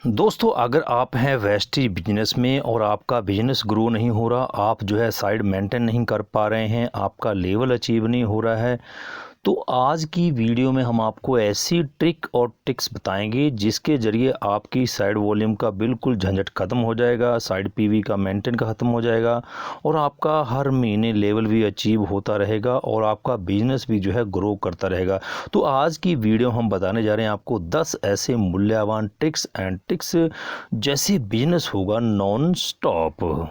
दोस्तों, अगर आप हैं वेस्टेज बिजनेस में और आपका बिजनेस ग्रो नहीं हो रहा, आप जो है साइड मेंटेन नहीं कर पा रहे हैं, आपका लेवल अचीव नहीं हो रहा है, तो आज की वीडियो में हम आपको ऐसी ट्रिक और टिक्स बताएंगे जिसके ज़रिए आपकी साइड वॉल्यूम का बिल्कुल झंझट ख़त्म हो जाएगा, साइड पीवी का मेंटेन का ख़त्म हो जाएगा और आपका हर महीने लेवल भी अचीव होता रहेगा और आपका बिजनेस भी जो है ग्रो करता रहेगा। तो आज की वीडियो हम बताने जा रहे हैं आपको 10 ऐसे मूल्यवान ट्रिक्स एंड टिक्स जैसे बिजनेस होगा नॉन स्टॉप।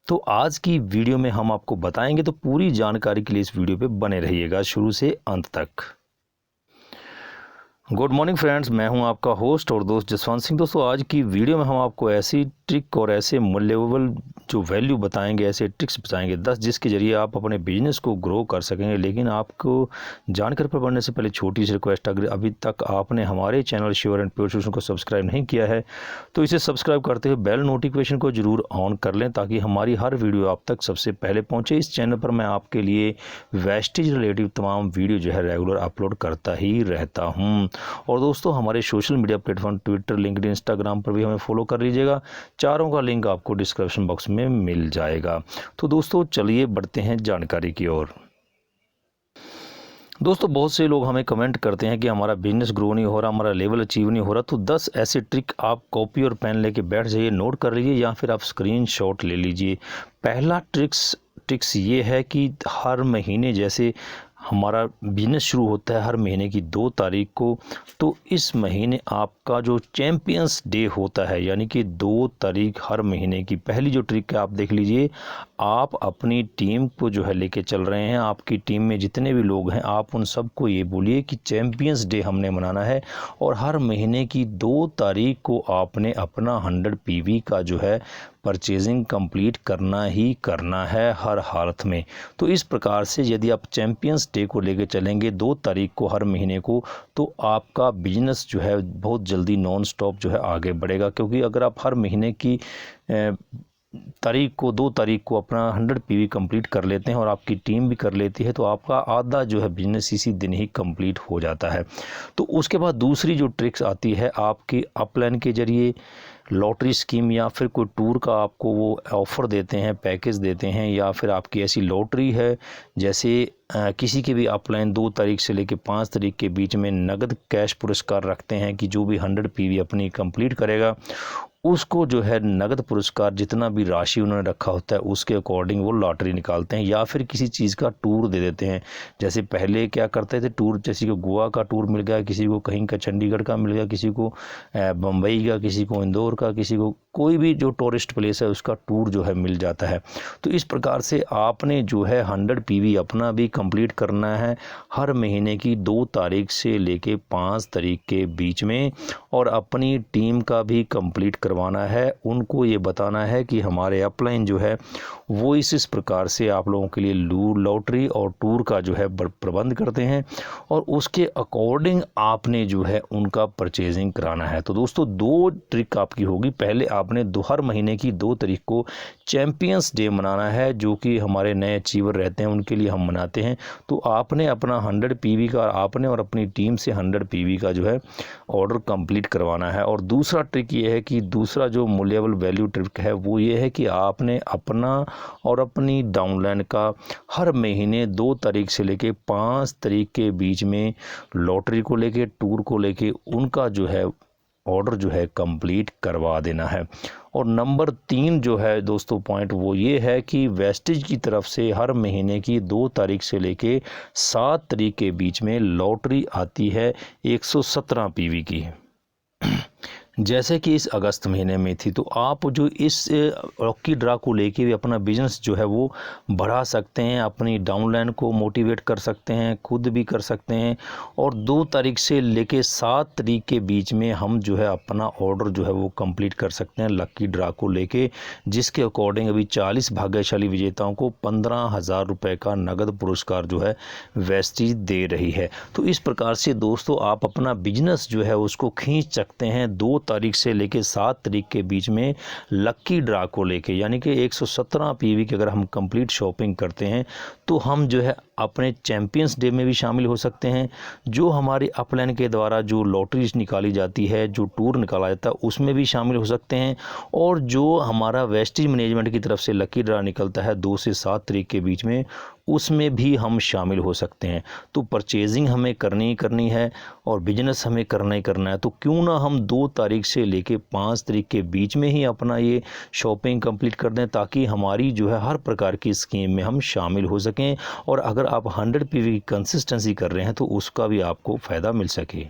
तो आज की वीडियो में हम आपको बताएंगे, तो पूरी जानकारी के लिए इस वीडियो पे बने रहिएगा शुरू से अंत तक। गुड मॉर्निंग फ्रेंड्स, मैं हूं आपका होस्ट और दोस्त जसवंत सिंह। दोस्तों, आज की वीडियो में हम आपको ऐसी ट्रिक और ऐसे मूल्यबल जो वैल्यू बताएंगे, ऐसे ट्रिक्स बताएंगे 10 जिसके ज़रिए आप अपने बिजनेस को ग्रो कर सकेंगे। लेकिन आपको जानकारी पर बढ़ने से पहले छोटी सी रिक्वेस्ट, अगर अभी तक आपने हमारे channel sure and pure solution को सब्सक्राइब नहीं किया है तो इसे सब्सक्राइब करते हुए बेल नोटिफिकेशन को ज़रूर ऑन कर लें ताकि हमारी हर वीडियो आप तक सबसे पहले पहुँचे। इस चैनल पर मैं आपके लिए वेस्टेज रिलेटिव तमाम वीडियो जो है रेगुलर अपलोड करता ही रहता हूँ। और दोस्तों, हमारे social media platform Twitter, LinkedIn, Instagram पर भी हमें फॉलो कर लीजिएगा। चारों का लिंक आपको डिस्क्रिप्शन बॉक्स में मिल जाएगा। तो दोस्तों, चलिए बढ़ते हैं जानकारी की ओर। दोस्तों, बहुत से लोग हमें कमेंट करते हैं कि हमारा बिजनेस ग्रो नहीं हो रहा, हमारा लेवल अचीव नहीं हो रहा। तो 10 ऐसे ट्रिक आप कॉपी और पेन लेके बैठ जाइए, नोट कर लीजिए या फिर आप स्क्रीनशॉट ले लीजिए। पहला ट्रिक्स ये है कि हर महीने जैसे हमारा बिजनेस शुरू होता है हर महीने की 2 तारीख को, तो इस महीने आपका जो चैम्पियंस डे होता है यानी कि 2 तारीख हर महीने की। पहली जो ट्रिक है आप देख लीजिए, आप अपनी टीम को जो है लेके चल रहे हैं, आपकी टीम में जितने भी लोग हैं आप उन सबको ये बोलिए कि चैम्पियंस डे हमने मनाना है और हर महीने की 2 तारीख को आपने अपना 100 पीवी का जो है परचेजिंग कंप्लीट करना ही करना है हर हालत में। तो इस प्रकार से यदि आप चैम्पियंस डे को लेकर चलेंगे 2 तारीख को हर महीने को, तो आपका बिजनेस जो है बहुत जल्दी नॉन स्टॉप जो है आगे बढ़ेगा। क्योंकि अगर आप हर महीने की 2 तारीख को अपना 100 पीवी कंप्लीट कर लेते हैं और आपकी टीम भी कर लेती है तो आपका आधा जो है बिजनेस इसी दिन ही कंप्लीट हो जाता है। तो उसके बाद दूसरी जो ट्रिक्स आती है, आपकी अपलाइन के जरिए लॉटरी स्कीम या फिर कोई टूर का आपको वो ऑफ़र देते हैं, पैकेज देते हैं, या फिर आपकी ऐसी लॉटरी है जैसे किसी के भी अपलाइन 2 तारीख से लेकर 5 तारीख के बीच में नगद कैश पुरस्कार रखते हैं कि जो भी 100 पीवी अपनी कंप्लीट करेगा उसको जो है नगद पुरस्कार जितना भी राशि उन्होंने रखा होता है उसके अकॉर्डिंग वो लॉटरी निकालते हैं या फिर किसी चीज़ का टूर दे देते हैं। जैसे पहले क्या करते थे, टूर जैसे को गोवा का टूर मिल गया, किसी को कहीं का चंडीगढ़ का मिल गया, किसी को बम्बई का, किसी को इंदौर का, किसी को कोई भी जो टूरिस्ट प्लेस है उसका टूर जो है मिल जाता है। तो इस प्रकार से आपने जो है 100 पीवी अपना भी कंप्लीट करना है हर महीने की 2 तारीख से लेके 5 तारीख के बीच में और अपनी टीम का भी कंप्लीट करवाना है। उनको ये बताना है कि हमारे अपलाइन जो है वो इस प्रकार से आप लोगों के लिए लॉटरी और टूर का जो है प्रबंध करते हैं और उसके अकॉर्डिंग आपने जो है उनका परचेजिंग कराना है। तो दोस्तों, 2 ट्रिक आपकी होगी। पहले आपने हर महीने की 2 तारीख को चैम्पियंस डे मनाना है, जो कि हमारे नए अचीवर रहते हैं उनके लिए हम मनाते हैं। तो आपने अपना 100 पीवी का आपने और अपनी टीम से 100 पीवी का जो है ऑर्डर कंप्लीट करवाना है। और दूसरा ट्रिक ये है कि दूसरा जो मूल्यबल वैल्यू ट्रिक है वो ये है कि आपने अपना और अपनी डाउनलाइन का हर महीने 2 तारीख से लेके 5 तारीख के बीच में लॉटरी को लेके, टूर को लेके उनका जो है ऑर्डर जो है कंप्लीट करवा देना है। और नंबर 3 जो है दोस्तों पॉइंट वो ये है कि वेस्टेज की तरफ से हर महीने की 2 तारीख से लेके 7 तारीख के बीच में लॉटरी आती है 117 पीवी की, जैसे कि इस अगस्त महीने में थी। तो आप जो इस लकी ड्रा को लेके भी अपना बिजनेस जो है वो बढ़ा सकते हैं, अपनी डाउनलाइन को मोटिवेट कर सकते हैं, खुद भी कर सकते हैं। और 2 तारीख से लेके 7 तारीख के बीच में हम जो है अपना ऑर्डर जो है वो कंप्लीट कर सकते हैं लकी ड्रा को लेके, जिसके अकॉर्डिंग अभी 40 भाग्यशाली विजेताओं को 15,000 रुपये का नगद पुरस्कार जो है वेस्टेज दे रही है। तो इस प्रकार से दोस्तों आप अपना बिजनेस जो है उसको खींच सकते हैं 2 तारीख से लेके 7 तारीख के बीच में लक्की ड्रा को लेके, यानी कि 117 पीवी की अगर हम कंप्लीट शॉपिंग करते हैं तो हम जो है अपने चैम्पियंस डे में भी शामिल हो सकते हैं। जो हमारी अपलाइन के द्वारा जो लॉटरीज निकाली जाती है, जो टूर निकाला जाता है, उसमें भी शामिल हो सकते हैं। और जो हमारा वेस्टेज मैनेजमेंट की तरफ से लकी ड्रा निकलता है 2 से 7 तारीख के बीच में, उसमें भी हम शामिल हो सकते हैं। तो परचेजिंग हमें करनी ही करनी है और बिजनेस हमें करना ही करना है, तो क्यों ना हम 2 तारीख से लेके 5 तारीख के बीच में ही अपना ये शॉपिंग कंप्लीट कर दें, ताकि हमारी जो है हर प्रकार की स्कीम में हम शामिल हो सकें। और अगर आप 100 पीवी की कंसिस्टेंसी कर रहे हैं तो उसका भी आपको फ़ायदा मिल सके।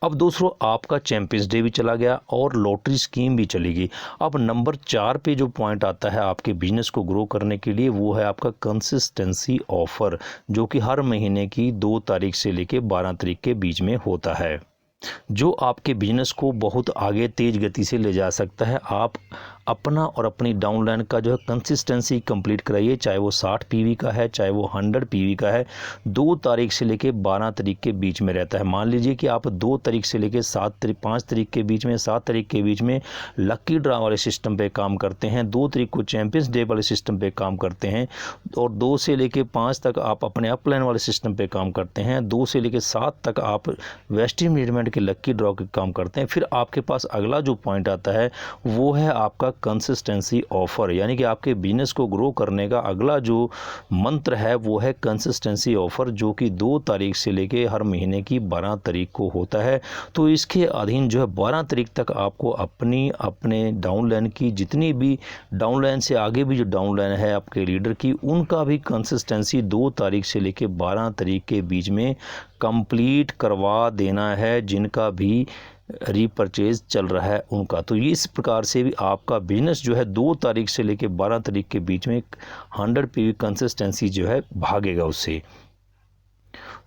अब दोस्तों, आपका चैंपियंस डे भी चला गया और लॉटरी स्कीम भी चली गई। अब नंबर 4 पे जो पॉइंट आता है आपके बिजनेस को ग्रो करने के लिए, वो है आपका कंसिस्टेंसी ऑफर, जो कि हर महीने की 2 तारीख से लेके 12 तारीख के बीच में होता है, जो आपके बिजनेस को बहुत आगे तेज गति से ले जा सकता है। आप अपना और अपनी डाउनलाइन का जो है कंसिस्टेंसी कंप्लीट कराइए, चाहे वो 60 पीवी का है, चाहे वो 100 पीवी का है। 2 तारीख से लेके 12 तारीख के बीच में रहता है। मान लीजिए कि आप 2 तारीख से लेके 5 तारीख के बीच में, 7 तारीख के बीच में लकी ड्रा वाले सिस्टम पे काम करते हैं, 2 तारीख को चैंपियंस डे वाले सिस्टम पे काम करते हैं, और 2 से लेके 5 तक आप अपने अपलाइन वाले सिस्टम पे काम करते हैं, 2 से लेके 7 तक आप वेस्टेज मैनेजमेंट के लकी ड्रॉ के काम करते हैं। फिर आपके पास अगला जो पॉइंट आता है वो है आपका कंसिस्टेंसी ऑफर, यानी कि आपके बिजनेस को ग्रो करने का अगला जो मंत्र है वो है कंसिस्टेंसी ऑफर, जो कि 2 तारीख से लेके हर महीने की 12 तारीख को होता है। तो इसके अधीन जो है 12 तारीख तक आपको अपने डाउनलाइन की जितनी भी डाउनलाइन से आगे भी जो डाउनलाइन है आपके लीडर की, उनका भी कंसिस्टेंसी 2 तारीख से लेके 12 तारीख के बीच में कंप्लीट करवा देना है, जिनका भी रीपरचेज चल रहा है उनका। तो इस प्रकार से भी आपका बिजनेस जो है 2 तारीख से लेकर 12 तारीख के बीच में 100 पीवी कंसिस्टेंसी जो है भागेगा उससे।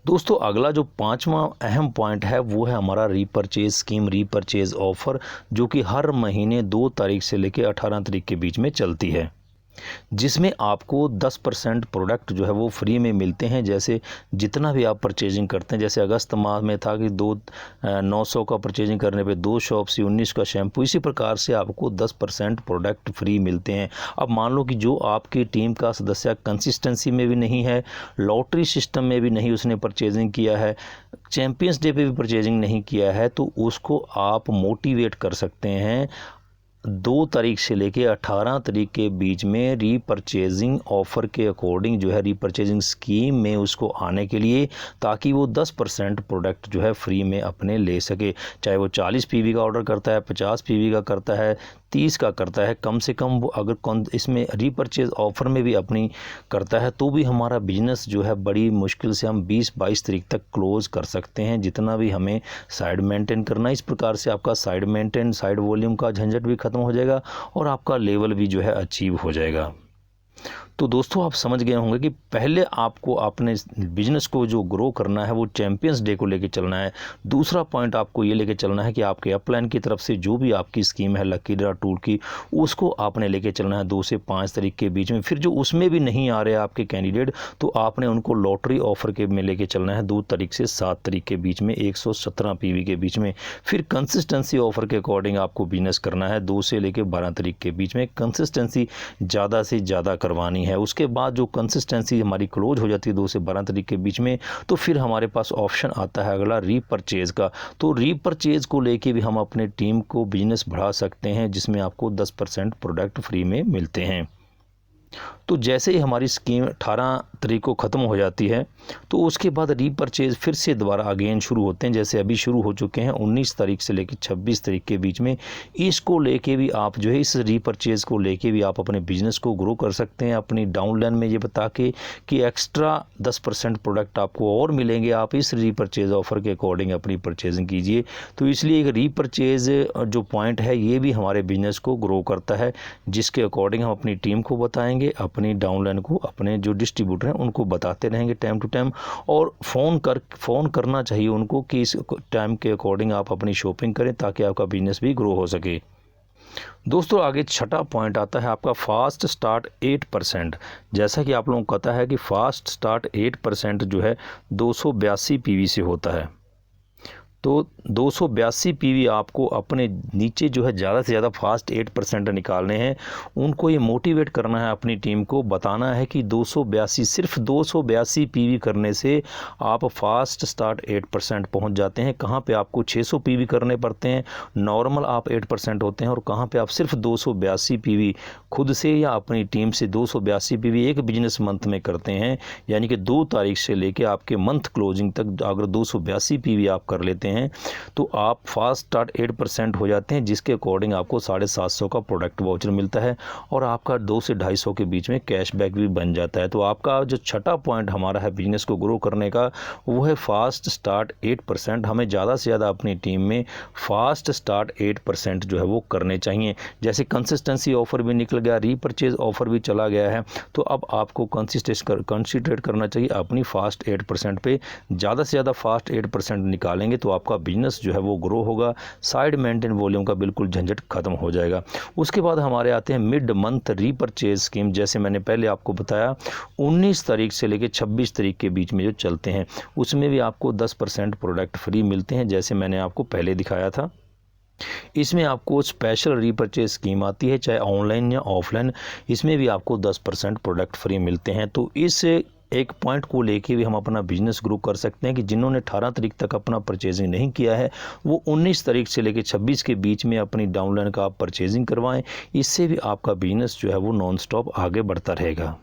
दोस्तों, अगला जो 5वां अहम पॉइंट है वो है हमारा रीपरचेज स्कीम, रीपरचेज ऑफर, जो कि हर महीने 2 तारीख से लेकर 18 तारीख के बीच में चलती है, जिसमें आपको 10% प्रोडक्ट जो है वो फ्री में मिलते हैं। जैसे जितना भी आप परचेजिंग करते हैं, जैसे अगस्त माह में था कि 900 का परचेजिंग करने पे 2 शॉप्स 19 का शैम्पू, इसी प्रकार से आपको 10% प्रोडक्ट फ्री मिलते हैं। अब मान लो कि जो आपकी टीम का सदस्य कंसिस्टेंसी में भी नहीं है, लॉटरी सिस्टम में भी नहीं उसने परचेजिंग किया है, चैम्पियंस डे पे भी परचेजिंग नहीं किया है, तो उसको आप मोटिवेट कर सकते हैं 2 तारीख से लेके 18 तारीख के बीच में रीपरचेजिंग ऑफ़र के अकॉर्डिंग जो है रीपरचेजिंग स्कीम में उसको आने के लिए, ताकि वो 10% प्रोडक्ट जो है फ्री में अपने ले सके। चाहे वो 40 पीवी का ऑर्डर करता है, 50 पीवी का करता है, 30 का करता है, कम से कम वो अगर इसमें रीपरचेज ऑफ़र में भी अपनी करता है तो भी हमारा बिजनेस जो है बड़ी मुश्किल से हम 20-22 तारीख तक क्लोज़ कर सकते हैं, जितना भी हमें साइड मेंटेन करना है। इस प्रकार से आपका साइड मेंटेन, साइड वॉल्यूम का झंझट भी खत्म हो जाएगा और आपका लेवल भी जो है अचीव हो जाएगा। तो दोस्तों, आप समझ गए होंगे कि पहले आपको अपने बिजनेस को जो ग्रो करना है वो चैंपियंस डे को लेके चलना है। दूसरा पॉइंट आपको ये लेके चलना है कि आपके अपलाइन की तरफ से जो भी आपकी स्कीम है लकी ड्रा टूर की, उसको आपने लेके चलना है 2 से 5 तारीख के बीच में। फिर जो उसमें भी नहीं आ रहे आपके कैंडिडेट, तो आपने उनको लॉटरी ऑफर के में लेके चलना है 2 तारीख से 7 तारीख के बीच में 117 पीवी के बीच में। फिर कंसिस्टेंसी ऑफर के अकॉर्डिंग आपको बिजनेस करना है 2 से लेके 12 तारीख के बीच में, कंसिस्टेंसी ज़्यादा से ज़्यादा करवानी है। उसके बाद जो कंसिस्टेंसी हमारी क्लोज हो जाती है 2 से 12 तारीख के बीच में, तो फिर हमारे पास ऑप्शन आता है अगला रीपरचेज का। तो रीपरचेज को लेके भी हम अपने टीम को बिजनेस बढ़ा सकते हैं, जिसमें आपको 10% प्रोडक्ट फ्री में मिलते हैं। तो जैसे ही हमारी स्कीम 18 तारीख को ख़त्म हो जाती है, तो उसके बाद रीपरचेज फिर से दोबारा अगेन शुरू होते हैं, जैसे अभी शुरू हो चुके हैं 19 तारीख से लेकर 26 तारीख के बीच में। इसको लेके भी आप जो है इस रीपरचेज को लेके भी आप अपने बिजनेस को ग्रो कर सकते हैं, अपनी डाउनलाइन में ये बता के कि एक्स्ट्रा 10% प्रोडक्ट आपको और मिलेंगे, आप इस रीपरचेज ऑफर के अकॉर्डिंग अपनी परचेजिंग कीजिए। तो इसलिए एक रीपरचेज जो पॉइंट है ये भी हमारे बिजनेस को ग्रो करता है, जिसके अकॉर्डिंग हम अपनी टीम को बताएंगे, अपनी डाउनलाइन को अपने जो डिस्ट्रीब्यूटर हैं उनको बताते रहेंगे टाइम टू टाइम, और फ़ोन करना चाहिए उनको कि इस टाइम के अकॉर्डिंग आप अपनी शॉपिंग करें, ताकि आपका बिजनेस भी ग्रो हो सके। दोस्तों, आगे छठा पॉइंट आता है आपका फास्ट स्टार्ट 8%। जैसा कि आप लोगों को पता है कि फास्ट स्टार्ट 8% जो है 282 पीवी से होता है। तो 282 पीवी आपको अपने नीचे जो है ज़्यादा से ज़्यादा फास्ट 8% निकालने हैं। उनको ये मोटिवेट करना है, अपनी टीम को बताना है कि 282 सिर्फ 282 पीवी करने से आप फास्ट स्टार्ट 8% पहुंच जाते हैं। कहाँ पे आपको 600 पीवी करने पड़ते हैं, नॉर्मल आप 8% होते हैं, और कहाँ पे आप सिर्फ 282 पीवी खुद से या अपनी टीम से 282 पीवी एक बिजनेस मंथ में करते हैं। यानी कि 2 तारीख से लेके आपके मंथ क्लोजिंग तक अगर 282 पीवी आप कर लेते हैं तो आप फास्ट स्टार्ट 8% हो जाते हैं, जिसके अकॉर्डिंग आपको 750 का प्रोडक्ट वाउचर मिलता है और आपका 2 से 250 के बीच में कैशबैक भी बन जाता है। तो आपका जो छठा पॉइंट हमारा है बिजनेस को ग्रो करने का, वो है फास्ट स्टार्ट 8%। हमें ज़्यादा से ज़्यादा अपनी टीम में फास्ट स्टार्ट 8% जो है वो करने चाहिए। जैसे कंसिस्टेंसी ऑफर भी निकल गया, रीपरचेज ऑफर भी चला गया है, तो अब आपको कंसिस्ट्रेट करना चाहिए अपनी फास्ट 8% पे। ज़्यादा से ज़्यादा फास्ट 8% निकालेंगे तो आपका बिजनेस जो है वो ग्रो होगा, साइड मेंटेन वॉल्यूम का बिल्कुल झंझट खत्म हो जाएगा। उसके बाद हमारे आते हैं मिड मंथ रीपरचेज स्कीम। जैसे मैंने पहले आपको बताया 19 तारीख से लेकर 26 तारीख के बीच में जो चलते हैं, उसमें भी आपको 10% प्रोडक्ट फ्री मिलते हैं, जैसे मैंने आपको पहले दिखाया था। इसमें आपको स्पेशल रीपरचेज स्कीम आती है, चाहे ऑनलाइन या ऑफलाइन, इसमें भी आपको 10% प्रोडक्ट फ्री मिलते हैं। तो इस एक पॉइंट को लेके भी हम अपना बिजनेस ग्रो कर सकते हैं कि जिन्होंने 18 तारीख तक अपना परचेजिंग नहीं किया है, वो 19 तारीख से लेकर 26 के बीच में अपनी डाउनलाइन का आप परचेजिंग करवाएं। इससे भी आपका बिजनेस जो है वो नॉन स्टॉप आगे बढ़ता रहेगा।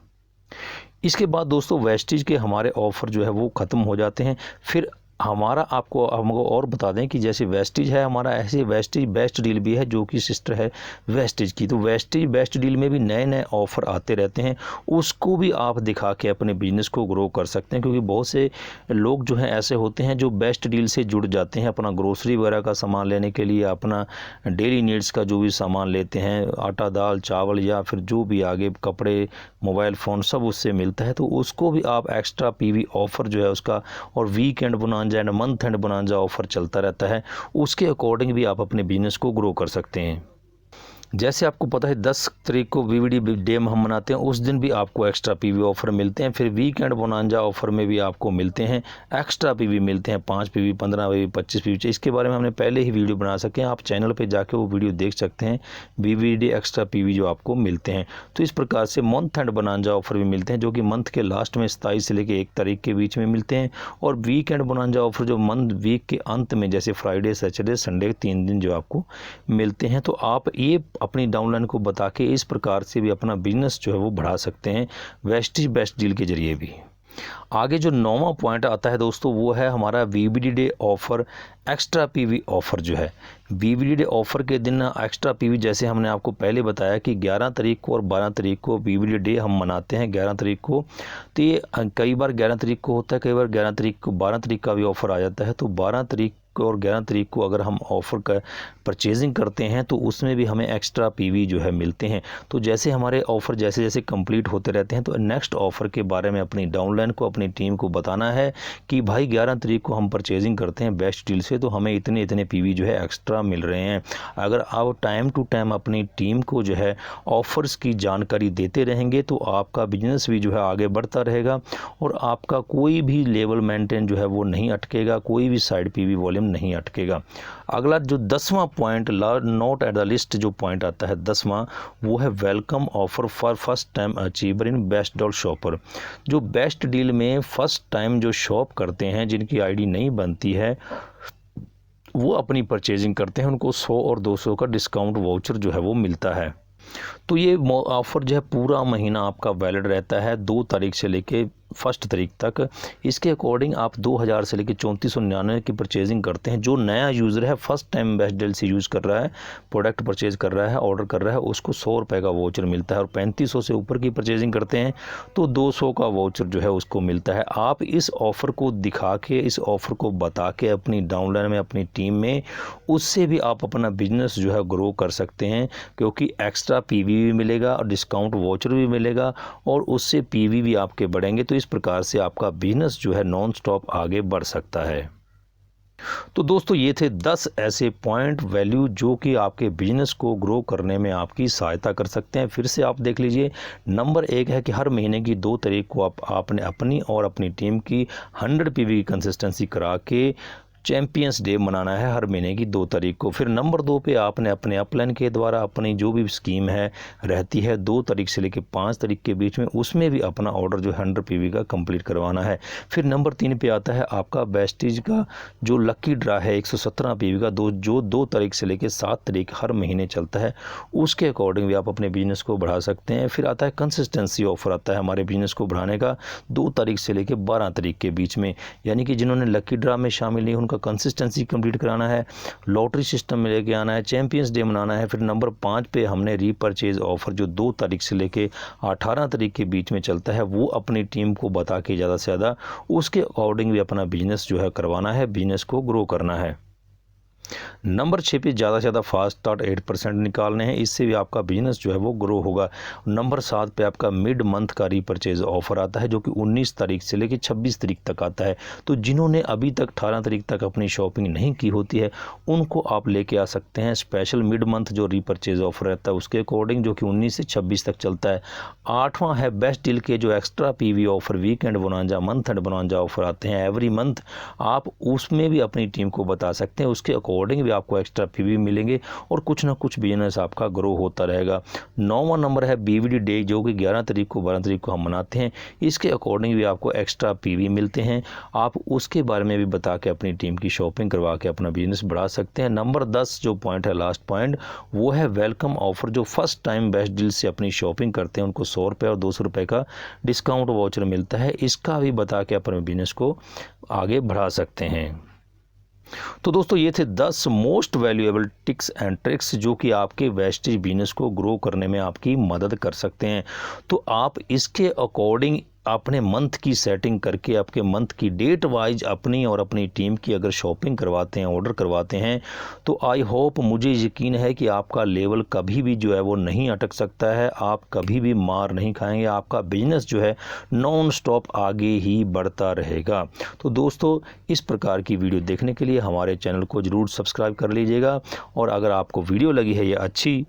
इसके बाद दोस्तों वेस्टेज के हमारे ऑफ़र जो है वो ख़त्म हो जाते हैं। फिर हमको और बता दें कि जैसे वेस्टेज है हमारा, ऐसे वेस्टेज बेस्ट डील भी है जो कि सिस्टर है वेस्टेज की। तो वेस्टेज बेस्ट डील में भी नए नए ऑफ़र आते रहते हैं, उसको भी आप दिखा के अपने बिजनेस को ग्रो कर सकते हैं। क्योंकि बहुत से लोग जो हैं ऐसे होते हैं जो बेस्ट डील से जुड़ जाते हैं, अपना ग्रोसरी वगैरह का सामान लेने के लिए, अपना डेली नीड्स का जो भी सामान लेते हैं, आटा दाल चावल या फिर जो भी आगे कपड़े मोबाइल फ़ोन सब उससे मिलता है। तो उसको भी आप एक्स्ट्रा पीवी ऑफ़र जो है उसका, और weekend bonanza and month and bonanza offer चलता रहता है, उसके अकॉर्डिंग भी आप अपने बिजनेस को ग्रो कर सकते हैं। जैसे आपको पता है 10 तारीख को वीवीडी डे हम मनाते हैं, उस दिन भी आपको एक्स्ट्रा पीवी ऑफ़र मिलते हैं। फिर वीकेंड बोनांजा ऑफ़र में भी आपको मिलते हैं एक्स्ट्रा पीवी मिलते हैं, 5 पीवी 15 पीवी 25 पीवी। इसके बारे में हमने पहले ही वीडियो बना सके हैं, आप चैनल पे जाके वो वीडियो देख सकते हैं, वीवीडी एक्स्ट्रा पीवी जो आपको मिलते हैं। तो इस प्रकार से मंथ एंड बोनांजा ऑफ़र भी मिलते हैं, जो कि मंथ के लास्ट में 27 से लेकर 1 तारीख के बीच में मिलते हैं। और वीकेंड बोनांजा ऑफ़र जो वीक के अंत में, जैसे फ्राइडे सैटरडे संडे 3 दिन जो आपको मिलते हैं। तो आप ये अपनी डाउनलाइन को बता के इस प्रकार से भी अपना बिजनेस जो है वो बढ़ा सकते हैं वेस्टेज बेस्ट डील के जरिए भी। आगे जो 9वां पॉइंट आता है दोस्तों, वो है हमारा VVD day offer extra PV offer जो है। वीवीडी डे ऑफ़र के दिन एक्स्ट्रा पीवी, जैसे हमने आपको पहले बताया कि 11 तारीख को और 12 तारीख को वीवीडी डे हम मनाते हैं। 11 तारीख को तो ये कई बार 11 तारीख को होता है, कई बार 11 तारीख को 12 तारीख का भी ऑफ़र आ जाता है। तो 12 तारीख को और 11 तारीख को अगर हम ऑफ़र का परचेजिंग करते हैं तो उसमें भी हमें एक्स्ट्रा पीवी जो है मिलते हैं। तो जैसे हमारे ऑफ़र जैसे जैसे कंप्लीट होते रहते हैं, तो नेक्स्ट ऑफ़र के बारे में अपनी डाउनलाइन को, अपनी टीम को बताना है कि भाई 11 तारीख को हम परचेजिंग करते हैं बेस्ट डील से, तो हमें इतने इतने पीवी जो है एक्स्ट्रा मिल रहे हैं। अगर आप टाइम टू टाइम अपनी टीम को जो है ऑफ़र्स की जानकारी देते रहेंगे तो आपका बिजनेस भी जो है आगे बढ़ता रहेगा और आपका कोई भी लेवल मेंटेन जो है वो नहीं अटकेगा, कोई भी साइड पीवी वॉल्यूम नहीं अटकेगा। अगला जो 10वां point, note at the list जो पॉइंट आता है 10वां, वो है welcome offer for first time achiever in best deal shopper. जो बेस्ट डील में फर्स्ट टाइम जो शॉप करते हैं, जिनकी आईडी नहीं बनती है, वो अपनी परचेजिंग करते हैं, उनको 100 और 200 का डिस्काउंट वाउचर जो है वो मिलता है। तो ये ऑफ़र जो है पूरा महीना आपका वैलिड रहता है, 2 तारीख से लेके 1 तारीख तक। इसके अकॉर्डिंग आप 2000 से लेकर 3499 की परचेजिंग करते हैं। जो नया यूज़र है, फर्स्ट टाइम बेस्ट डील से यूज़ कर रहा है, प्रोडक्ट परचेज कर रहा है, ऑर्डर कर रहा है, उसको 100 रुपये का वाउचर मिलता है। और 3500 से ऊपर की परचेजिंग करते हैं तो 200 का वाउचर जो है उसको मिलता है। आप इस ऑफ़र को दिखा के, इस ऑफ़र को बता के अपनी डाउनलाइन में, अपनी टीम में, उससे भी आप अपना बिजनेस जो है ग्रो कर सकते हैं, क्योंकि एक्स्ट्रा पीवी भी मिलेगा और डिस्काउंट वाउचर भी मिलेगा और उससे पीवी भी आपके बढ़ेंगे। तो इस प्रकार से आपका बिजनेस जो है नॉन स्टॉप आगे बढ़ सकता है। तो दोस्तों ये थे 10 ऐसे पॉइंट वैल्यू जो कि आपके बिजनेस को ग्रो करने में आपकी सहायता कर सकते हैं। फिर से आप देख लीजिए, नंबर 1 है कि हर महीने की 2 तारीख को आपने अपनी और अपनी टीम की 100 पीवी की कंसिस्टेंसी करा के चैम्पियंस डे मनाना है हर महीने की 2 तारीख को। फिर नंबर 2 पे आपने अपने अपलाइन के द्वारा अपनी जो भी स्कीम है रहती है 2 तारीख से लेकर 5 तारीख के बीच में, उसमें भी अपना ऑर्डर जो 100 पीवी का कंप्लीट करवाना है। फिर नंबर 3 पे आता है आपका वेस्टेज का जो लकी ड्रा है 117 पीवी का, जो 2 तारीख से लेकर 7 तारीख हर महीने चलता है, उसके अकॉर्डिंग भी आप अपने बिजनेस को बढ़ा सकते हैं। फिर आता है कंसिस्टेंसी ऑफर आता है हमारे बिजनेस को बढ़ाने का 2 तारीख से लेकर 12 तारीख के बीच में, यानी कि जिन्होंने लकी ड्रा में शामिल नहीं उनका कंसिस्टेंसी कंप्लीट कराना है, लॉटरी सिस्टम में लेके आना है, चैंपियंस डे मनाना है। फिर नंबर 5 पे हमने रीपरचेज ऑफर जो 2 तारीख से लेके 18 तारीख के बीच में चलता है, वो अपनी टीम को बता के ज़्यादा से ज़्यादा उसके अकॉर्डिंग भी अपना बिजनेस जो है करवाना है, बिजनेस को ग्रो करना है। नंबर 6 पे ज़्यादा से ज़्यादा फास्ट स्टार्ट 8% निकालने हैं, इससे भी आपका बिजनेस जो है वो ग्रो होगा। नंबर 7 पे आपका मिड मंथ का रीपरचेज ऑफर आता है जो कि 19 तारीख से लेकर 26 तारीख तक आता है। तो जिन्होंने अभी तक 18 तारीख तक अपनी शॉपिंग नहीं की होती है उनको आप लेके आ सकते हैं स्पेशल मिड मंथ जो रीपरचेज ऑफर रहता है उसके अकॉर्डिंग, जो कि 19 से 26 तक चलता है। 8वां है बेस्ट डील के जो extra PV offer, weekend bonanza, month and bonanza offer आते हैं एवरी मंथ, आप उसमें भी अपनी टीम को बता सकते हैं, उसके अकॉर्डिंग भी आपको एक्स्ट्रा पीवी मिलेंगे और कुछ ना कुछ बिजनेस आपका ग्रो होता रहेगा। 9वां नंबर है बीवीडी डे जो कि 11 तारीख को 12 तारीख को हम मनाते हैं, इसके अकॉर्डिंग भी आपको एक्स्ट्रा पीवी मिलते हैं, आप उसके बारे में भी बता के अपनी टीम की शॉपिंग करवा के अपना बिजनेस बढ़ा सकते हैं। नंबर 10 जो पॉइंट है लास्ट पॉइंट, वो है वेलकम ऑफर, जो फर्स्ट टाइम बेस्ट डील से अपनी शॉपिंग करते हैं उनको 100 रुपये और 200 रुपये का डिस्काउंट वाउचर मिलता है, इसका भी बता के अपने बिजनेस को आगे बढ़ा सकते हैं। तो दोस्तों ये थे 10 most valuable tips and tricks जो कि आपके वेस्टेज बिजनेस को ग्रो करने में आपकी मदद कर सकते हैं। तो आप इसके अकॉर्डिंग अपने मंथ की सेटिंग करके आपके मंथ की डेट वाइज अपनी और अपनी टीम की अगर शॉपिंग करवाते हैं, ऑर्डर करवाते हैं, तो आई होप, मुझे यकीन है कि आपका लेवल कभी भी जो है वो नहीं अटक सकता है, आप कभी भी मार नहीं खाएंगे, आपका बिजनेस जो है नॉन स्टॉप आगे ही बढ़ता रहेगा। तो दोस्तों इस प्रकार की वीडियो देखने के लिए हमारे चैनल को ज़रूर सब्सक्राइब कर लीजिएगा, और अगर आपको वीडियो लगी है ये अच्छी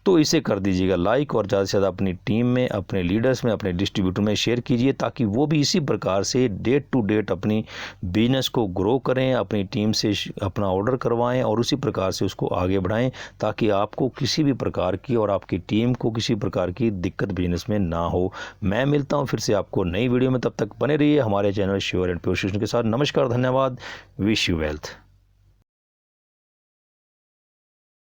तो इसे कर दीजिएगा लाइक, और ज़्यादा से ज़्यादा अपनी टीम में, अपने लीडर्स में, अपने डिस्ट्रीब्यूटर में शेयर कीजिए, ताकि वो भी इसी प्रकार से डेट टू डेट अपनी बिजनेस को ग्रो करें, अपनी टीम से अपना ऑर्डर करवाएं और उसी प्रकार से उसको आगे बढ़ाएं, ताकि आपको किसी भी प्रकार की और आपकी टीम को किसी प्रकार की दिक्कत बिजनेस में ना हो। मैं मिलता हूँ फिर से आपको नई वीडियो में, तब तक बने रहिए हमारे चैनल श्योर एंड प्योर के साथ। नमस्कार, धन्यवाद, विश यू वेल्थ।